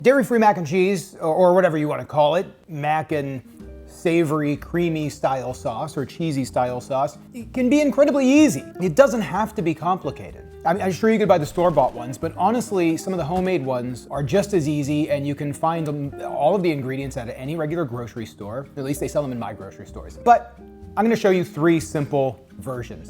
Dairy-free mac and cheese, or whatever you want to call it, mac and savory, creamy style sauce or cheesy style sauce, it can be incredibly easy. It doesn't have to be complicated. I mean, I'm sure you could buy the store-bought ones, but honestly, some of the homemade ones are just as easy, and you can find all of the ingredients at any regular grocery store. At least they sell them in my grocery stores. But I'm gonna show you three simple versions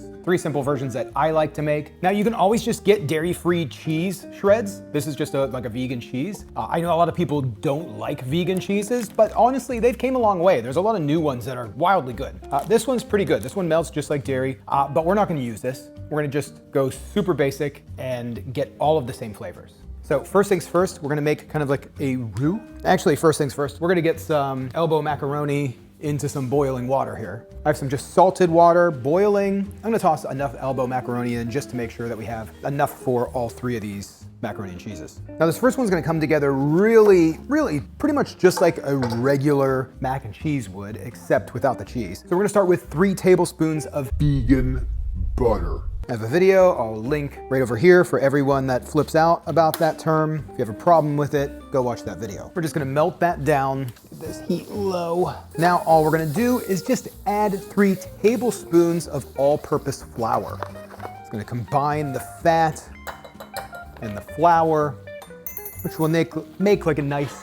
that I like to make. Now, you can always just get dairy-free cheese shreds. This is just like a vegan cheese. I know a lot of people don't like vegan cheeses, but honestly, they've came a long way. There's a lot of new ones that are wildly good. This one's pretty good. This one melts just like dairy, but we're not gonna use this. We're gonna just go super basic and get all of the same flavors. So first things first, we're gonna make kind of like a roux. Actually, first things first, we're gonna get some elbow macaroni into some boiling water here. I have some just salted water boiling. I'm gonna toss enough elbow macaroni in just to make sure that we have enough for all three of these macaroni and cheeses. Now this first one's gonna come together really pretty much just like a regular mac and cheese would, except without the cheese. So we're gonna start with 3 tablespoons of vegan butter. I have a video, I'll link right over here for everyone that flips out about that term. If you have a problem with it, go watch that video. We're just gonna melt that down, get this heat low. Now all we're gonna do is just add 3 tablespoons of all-purpose flour. It's gonna combine the fat and the flour, which will make like a nice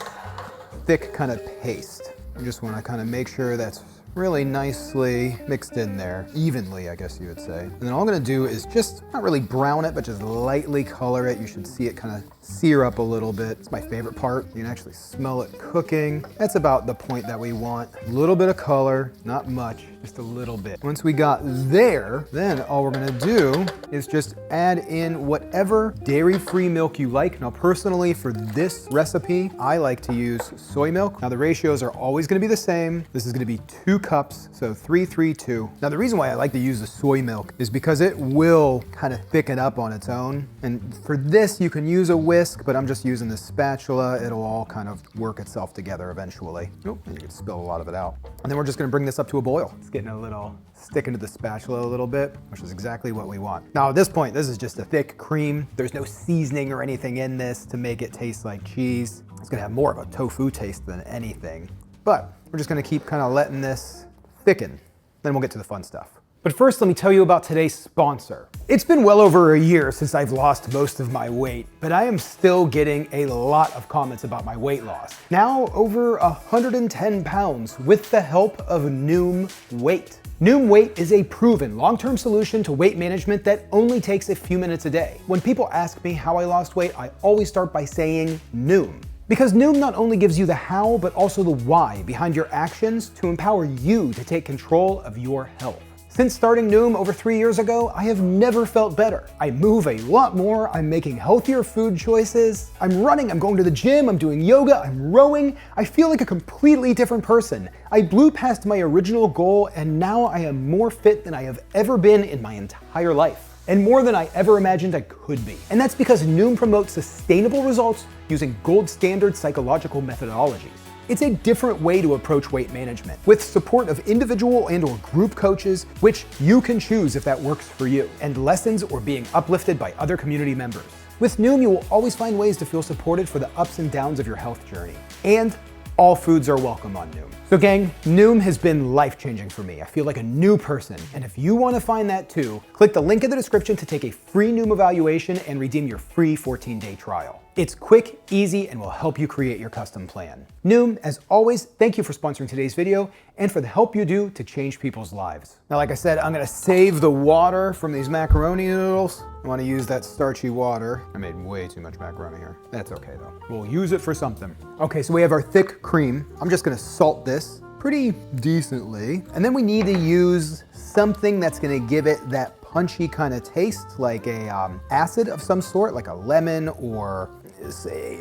thick kind of paste. You just wanna kind of make sure that's really nicely mixed in there, evenly, I guess you would say. And then all I'm gonna do is just, not really brown it, but just lightly color it. You should see it kind of sear up a little bit. It's my favorite part. You can actually smell it cooking. That's about the point that we want. A little bit of color, not much, just a little bit. Once we got there, then all we're gonna do is just add in whatever dairy-free milk you like. Now personally, for this recipe, I like to use soy milk. Now the ratios are always gonna be the same. This is gonna be 2 cups, so 3, 3, 2. Now the reason why I like to use the soy milk is because it will kind of thicken up on its own. And for this, you can use a whisk, but I'm just using this spatula. It'll all kind of work itself together eventually. Oh, and you can spill a lot of it out. And then we're just gonna bring this up to a boil. It's getting a little sticking to the spatula a little bit, which is exactly what we want. Now at this point, this is just a thick cream. There's no seasoning or anything in this to make it taste like cheese. It's gonna have more of a tofu taste than anything. But we're just gonna keep kind of letting this thicken. Then we'll get to the fun stuff. But first, let me tell you about today's sponsor. It's been well over a year since I've lost most of my weight, but I am still getting a lot of comments about my weight loss. Now over 110 pounds with the help of Noom Weight. Noom Weight is a proven long-term solution to weight management that only takes a few minutes a day. When people ask me how I lost weight, I always start by saying Noom. Because Noom not only gives you the how, but also the why behind your actions to empower you to take control of your health. Since starting Noom over 3 years ago, I have never felt better. I move a lot more, I'm making healthier food choices, I'm running, I'm going to the gym, I'm doing yoga, I'm rowing. I feel like a completely different person. I blew past my original goal, and now I am more fit than I have ever been in my entire life. And more than I ever imagined I could be. And that's because Noom promotes sustainable results using gold standard psychological methodologies. It's a different way to approach weight management, with support of individual and or group coaches, which you can choose if that works for you, and lessons or being uplifted by other community members. With Noom, you will always find ways to feel supported for the ups and downs of your health journey. And all foods are welcome on Noom. So gang, Noom has been life-changing for me. I feel like a new person, and if you want to find that too, click the link in the description to take a free Noom evaluation and redeem your free 14-day trial. It's quick, easy, and will help you create your custom plan. Noom, as always, thank you for sponsoring today's video and for the help you do to change people's lives. Now, like I said, I'm gonna save the water from these macaroni noodles. I wanna use that starchy water. I made way too much macaroni here. That's okay though. We'll use it for something. Okay, so we have our thick cream. I'm just gonna salt this pretty decently. And then we need to use something that's gonna give it that punchy kind of taste, like a acid of some sort, like a lemon or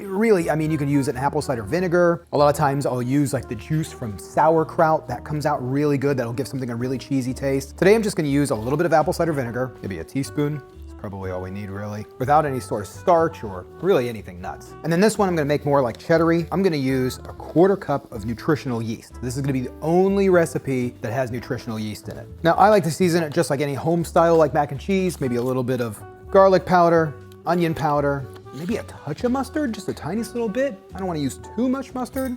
really, I mean, you can use an apple cider vinegar. A lot of times I'll use like the juice from sauerkraut. That comes out really good. That'll give something a really cheesy taste. Today I'm just gonna use a little bit of apple cider vinegar, maybe a teaspoon. It's probably all we need really, without any sort of starch or really anything nuts. And then this one I'm gonna make more like cheddar-y. I'm gonna use a 1/4 cup of nutritional yeast. This is gonna be the only recipe that has nutritional yeast in it. Now I like to season it just like any home style, like mac and cheese, maybe a little bit of garlic powder, onion powder, maybe a touch of mustard, just a tiniest little bit. I don't want to use too much mustard,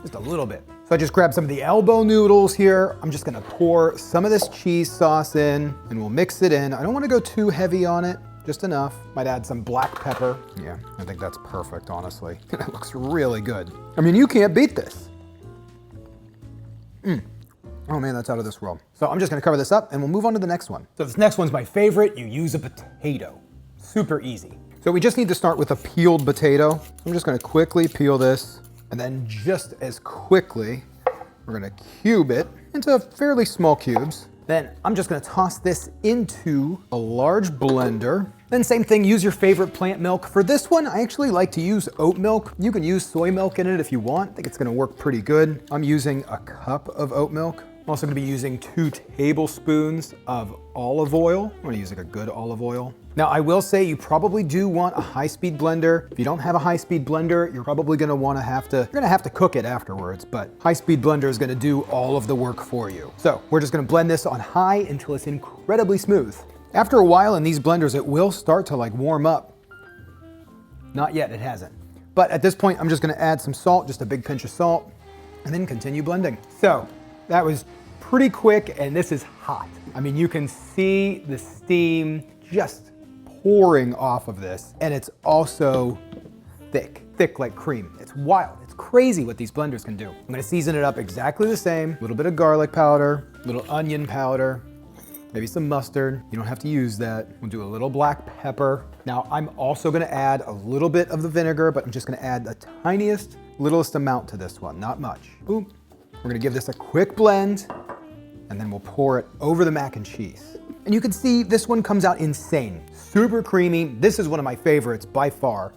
just a little bit. So I just grabbed some of the elbow noodles here. I'm just gonna pour some of this cheese sauce in and we'll mix it in. I don't want to go too heavy on it, just enough. Might add some black pepper. Yeah, I think that's perfect, honestly. It looks really good. I mean, you can't beat this. Oh man, that's out of this world. So I'm just gonna cover this up and we'll move on to the next one. So this next one's my favorite. You use a potato. Super easy. So we just need to start with a peeled potato. I'm just gonna quickly peel this and then just as quickly, we're gonna cube it into fairly small cubes. Then I'm just gonna toss this into a large blender. Then same thing, use your favorite plant milk. For this one, I actually like to use oat milk. You can use soy milk in it if you want. I think it's gonna work pretty good. I'm using a cup of oat milk. I'm also gonna be using 2 tablespoons of olive oil. I'm gonna use like a good olive oil. Now I will say you probably do want a high-speed blender. If you don't have a high-speed blender, you're probably gonna have to cook it afterwards, but high-speed blender is gonna do all of the work for you. So we're just gonna blend this on high until it's incredibly smooth. After a while in these blenders, it will start to like warm up. Not yet, it hasn't. But at this point, I'm just gonna add some salt, just a big pinch of salt, and then continue blending. So that was pretty quick, and this is hot. I mean, you can see the steam just pouring off of this, and it's also thick like cream. It's wild, it's crazy what these blenders can do. I'm gonna season it up exactly the same, a little bit of garlic powder, a little onion powder, maybe some mustard. You don't have to use that. We'll do a little black pepper. Now, I'm also gonna add a little bit of the vinegar, but I'm just gonna add the tiniest, littlest amount to this one, not much. Boom. We're gonna give this a quick blend, and then we'll pour it over the mac and cheese. And you can see this one comes out insane. Super creamy. This is one of my favorites by far.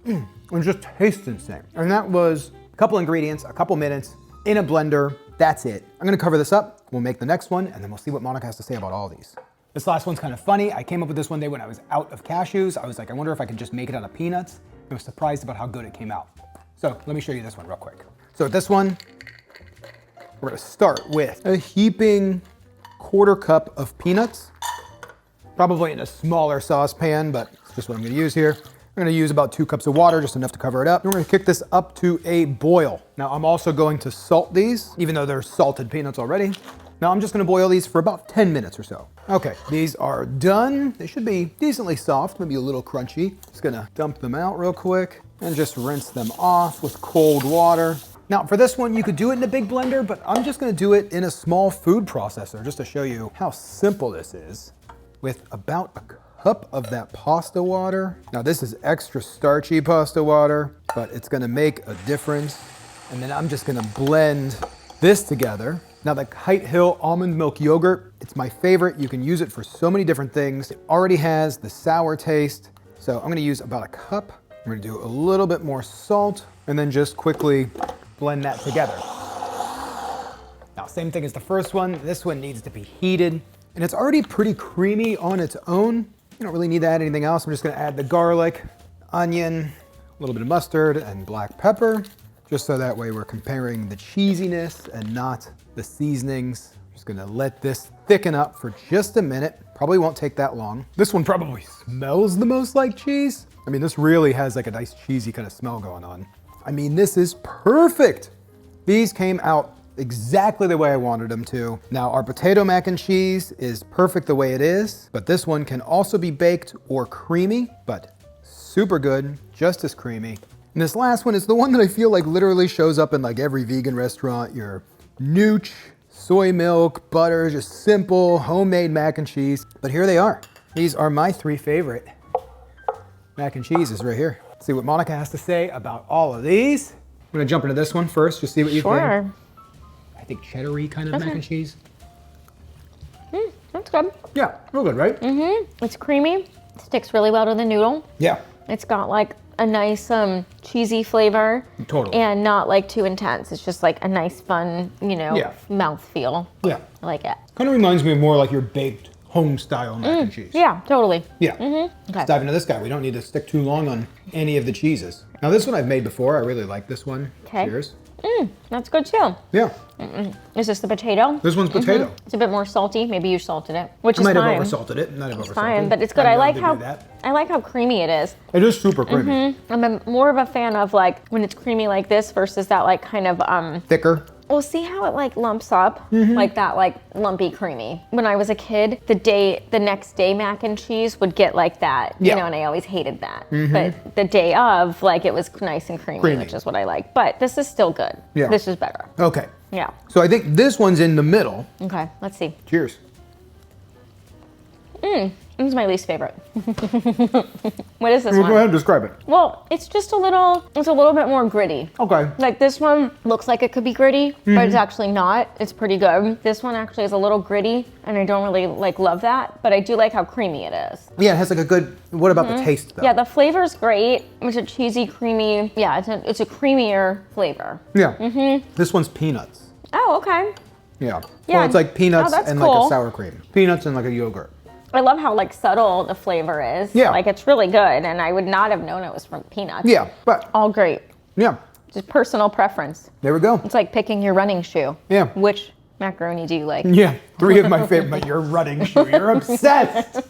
It just tastes insane. And that was a couple ingredients, a couple minutes in a blender. That's it. I'm gonna cover this up. We'll make the next one, and then we'll see what Monica has to say about all these. This last one's kind of funny. I came up with this one day when I was out of cashews. I was like, I wonder if I could just make it out of peanuts. I was surprised about how good it came out. So let me show you this one real quick. So with this one, we're gonna start with a heaping 1/4 cup of peanuts, probably in a smaller saucepan, but it's just what I'm gonna use here. I'm gonna use about 2 cups of water, just enough to cover it up. And we're gonna kick this up to a boil. Now I'm also going to salt these, even though they're salted peanuts already. Now I'm just gonna boil these for about 10 minutes or so. Okay, these are done. They should be decently soft, maybe a little crunchy. Just gonna dump them out real quick and just rinse them off with cold water. Now for this one, you could do it in a big blender, but I'm just gonna do it in a small food processor just to show you how simple this is with about a cup of that pasta water. Now this is extra starchy pasta water, but it's gonna make a difference. And then I'm just gonna blend this together. Now the Kite Hill almond milk yogurt, it's my favorite. You can use it for so many different things. It already has the sour taste. So I'm gonna use about a cup. I'm gonna do a little bit more salt and then just quickly blend that together. Now, same thing as the first one. This one needs to be heated, and it's already pretty creamy on its own. You don't really need to add anything else. I'm just gonna add the garlic, onion, a little bit of mustard, and black pepper, just so that way we're comparing the cheesiness and not the seasonings. Just gonna let this thicken up for just a minute. Probably won't take that long. This one probably smells the most like cheese. I mean, this really has like a nice cheesy kind of smell going on. I mean, this is perfect. These came out exactly the way I wanted them to. Now, our potato mac and cheese is perfect the way it is, but this one can also be baked or creamy, but super good, just as creamy. And this last one is the one that I feel like literally shows up in like every vegan restaurant. Your nooch, soy milk, butter, just simple homemade mac and cheese. But here they are. These are my 3 favorite mac and cheeses right here. See what Monica has to say about all of these. I'm gonna jump into this one first, just see what you think. I think cheddar-y kind of mac and cheese. That's good. Yeah, real good, right? It's creamy, sticks really well to the noodle. Yeah. It's got like a nice cheesy flavor. Totally. And not like too intense. It's just like a nice fun, mouth feel. Yeah. I like it. Kind of reminds me of more like your baked home style mac and cheese. Yeah, totally. Yeah. Okay. Let's dive into this guy. We don't need to stick too long on any of the cheeses. Now this one I've made before. I really like this one. Okay. Cheers. That's good too. Yeah. Is this the potato? This one's potato. It's a bit more salty. Maybe you salted it, which I is might have fine. oversalted it. Might have oversalted. Fine, but it's good. I'm I like known to how do that. I like how creamy it is. It is super creamy. I'm more of a fan of like when it's creamy like this versus that like kind of Thicker. Well, see how it like lumps up, like that, like lumpy creamy. When I was a kid, the next day mac and cheese would get like that, you Yeah. know, and I always hated that. But the day of, like it was nice and creamy, which is what I like. But this is still good. Yeah. This is better. Okay. Yeah. So I think this one's in the middle. Okay, let's see. Cheers. This is my least favorite. What is this Go one? ahead and describe it. Well, it's just a little bit more gritty. Okay. Like this one looks like it could be gritty, but it's actually not. It's pretty good. This one actually is a little gritty, and I don't really like love that, but I do like how creamy it is. Yeah, it has like a good. What about the taste though? Yeah, the flavor's great. It's a cheesy, creamy. Yeah, it's a creamier flavor. Yeah. This one's peanuts. Oh, okay. Yeah. Yeah. Well, it's like peanuts Oh, that's and like cool. a sour cream. Peanuts and like a yogurt. I love how like subtle the flavor is. Yeah. Like it's really good, and I would not have known it was from peanuts. Yeah, but All great. yeah, Just personal preference. there we go. It's like picking your running shoe. Yeah. Which macaroni do you like? Yeah, 3 of my favorite. But you're running shoe. You're obsessed.